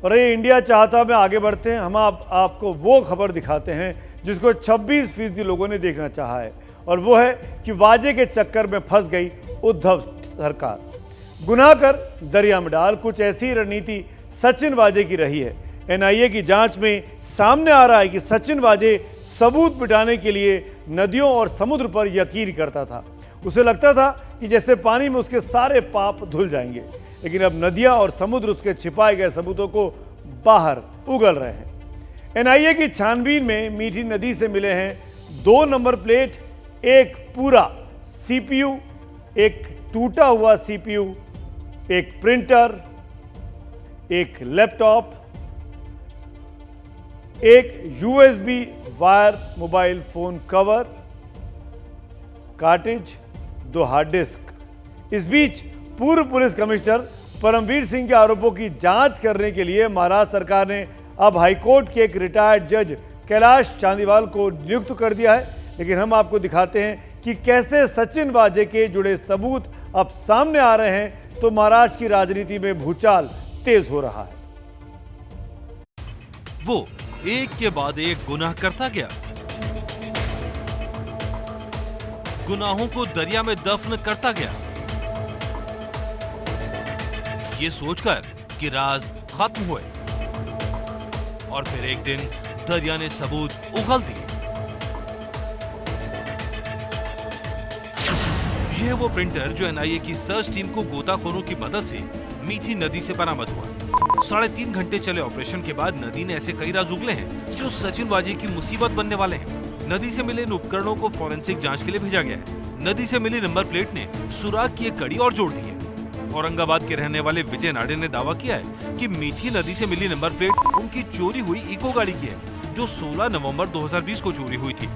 और ये इंडिया चाहता में आगे बढ़ते हैं। हम आपको वो खबर दिखाते हैं जिसको 26% लोगों ने देखना चाहा है, और वो है कि वाजे के चक्कर में फंस गई उद्धव सरकार। गुनाह कर दरिया में डाल, कुछ ऐसी रणनीति सचिन वाजे की रही है। एनआईए की जांच में सामने आ रहा है कि सचिन वाजे सबूत मिटाने के लिए नदियों और समुद्र पर यकीन करता था। उसे लगता था कि जैसे पानी में उसके सारे पाप धुल जाएंगे, लेकिन अब नदियां और समुद्र उसके छिपाए गए सबूतों को बाहर उगल रहे हैं। एनआईए की छानबीन में मीठी नदी से मिले हैं 2 नंबर प्लेट, एक पूरा सीपीयू, एक टूटा हुआ सीपीयू, एक प्रिंटर, एक लैपटॉप, एक USB wire mobile phone cover, cartridge, 2 hard disk. इस बीच पूर्व पुलिस कमिश्नर परमवीर सिंह के आरोपों की जांच करने के लिए महाराष्ट्र सरकार ने अब हाईकोर्ट के एक रिटायर्ड जज कैलाश चांदीवाल को नियुक्त कर दिया है। लेकिन हम आपको दिखाते हैं कि कैसे सचिन वाजे के जुड़े सबूत अब सामने आ रहे हैं, तो महाराष्ट्र की राजनीति में भूचाल तेज हो रहा है। वो एक के बाद एक गुनाह करता गया, गुनाहों को दरिया में दफन करता गया, ये सोचकर कि राज खत्म हुए, और फिर एक दिन दरिया ने सबूत उगल दिए। यह वो प्रिंटर जो एनआईए की सर्च टीम को गोताखोरों की मदद से मीठी नदी से बरामद हुआ। 3.5 घंटे चले ऑपरेशन के बाद नदी ने ऐसे कई राज उगले हैं जो सचिन वाजे की मुसीबत बनने वाले हैं। नदी से मिले इन उपकरणों को फॉरेंसिक जांच के लिए भेजा गया है। नदी से मिली नंबर प्लेट ने सुराग की एक कड़ी और जोड़ दी है। औरंगाबाद के रहने वाले विजय नाडे ने दावा किया है कि मीठी नदी से मिली नंबर प्लेट उनकी चोरी हुई इको गाड़ी की है, जो 16 नवंबर 2020 को चोरी हुई थी।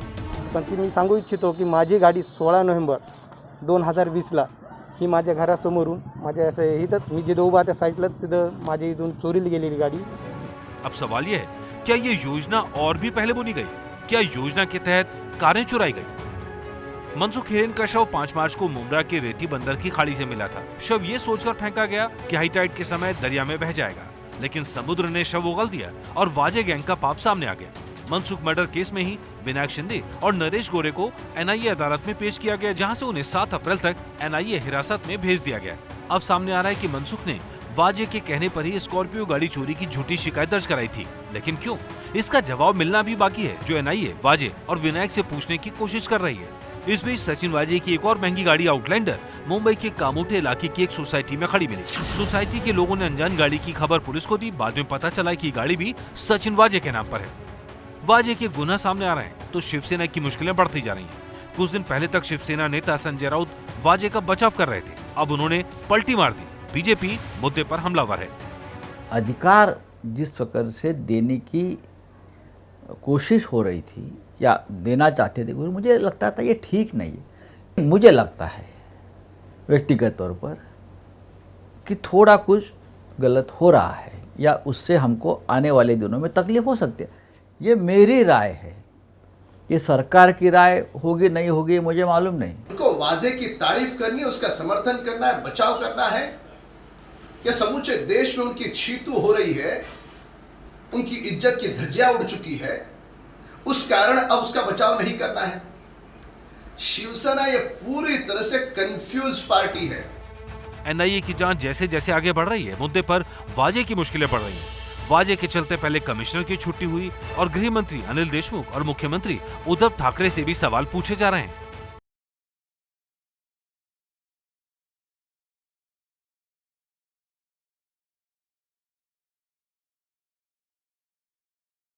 पण ती मी सांगू इच्छितो की माझी गाडी 16 नोव्हेंबर 2020ला ही माझ्या घरासमोरून माझ्या असं इथं मी जिथं उभा त्या साईडला तिथं माझी इथून चोरीला गेलेली गाडी। अब सवाल यह है, क्या ये योजना और भी पहले बुनी गई? क्या योजना के तहत कारें चुराई गई? मनसुख हिरेन का शव 5 मार्च को मुंब्रा के रेती बंदर की खाड़ी से मिला था। शव ये सोचकर फेंका गया कि हाई टाइड के समय दरिया में बह जाएगा, लेकिन समुद्र ने शव उगल दिया और वाजे गैंग का पाप सामने आ गया। मनसुख मर्डर केस में ही विनायक शिंदे और नरेश गोरे को एनआईए अदालत में पेश किया गया, जहां से उन्हें 7 अप्रैल तक एनआईए हिरासत में भेज दिया गया। अब सामने आ रहा है कि मनसुख ने वाजे के कहने पर ही स्कॉर्पियो गाड़ी चोरी की झूठी शिकायत दर्ज कराई थी, लेकिन क्यों? इसका जवाब मिलना भी बाकी है, जो एनआईए वाजे और विनायक से पूछने की कोशिश कर रही है। इस बीच सचिन वाजे की एक और महंगी गाड़ी आउटलैंडर मुंबई के कामोठे इलाके की एक सोसाइटी में खड़ी मिली। सोसाइटी के लोगों ने अनजान गाड़ी की खबर पुलिस को दी। बाद में पता चला कि गाड़ी भी सचिन वाजे के नाम पर है। वाजे के गुनाह सामने आ रहे हैं तो शिवसेना की मुश्किलें बढ़ती जा रही हैं। कुछ दिन पहले तक शिवसेना नेता संजय राउत वाजे का बचाव कर रहे थे, अब उन्होंने पलटी मार दी। बीजेपी मुद्दे पर हमलावर है। अधिकार जिस प्रकार से देने की कोशिश हो रही थी या देना चाहते थे, मुझे लगता था ये ठीक नहीं है। मुझे लगता है व्यक्तिगत तौर पर कि थोड़ा कुछ गलत हो रहा है या उससे हमको आने वाले दिनों में तकलीफ हो सकती है। ये मेरी राय है, ये सरकार की राय होगी नहीं होगी मुझे मालूम नहीं। उनको वाजे की तारीफ करनी है, उसका समर्थन करना है, बचाव करना है, या समूचे देश में उनकी छीतू हो रही है, उनकी इज्जत की धज्जियां उड़ चुकी है, उस कारण अब उसका बचाव नहीं करना है। शिवसेना ये पूरी तरह से कंफ्यूज पार्टी है। एनआईए की जांच जैसे जैसे आगे बढ़ रही है, मुद्दे पर वाजे की मुश्किलें बढ़ रही हैं। वाजे के चलते पहले कमिश्नर की छुट्टी हुई और गृह मंत्री अनिल देशमुख और मुख्यमंत्री उद्धव ठाकरे से भी सवाल पूछे जा रहे हैं।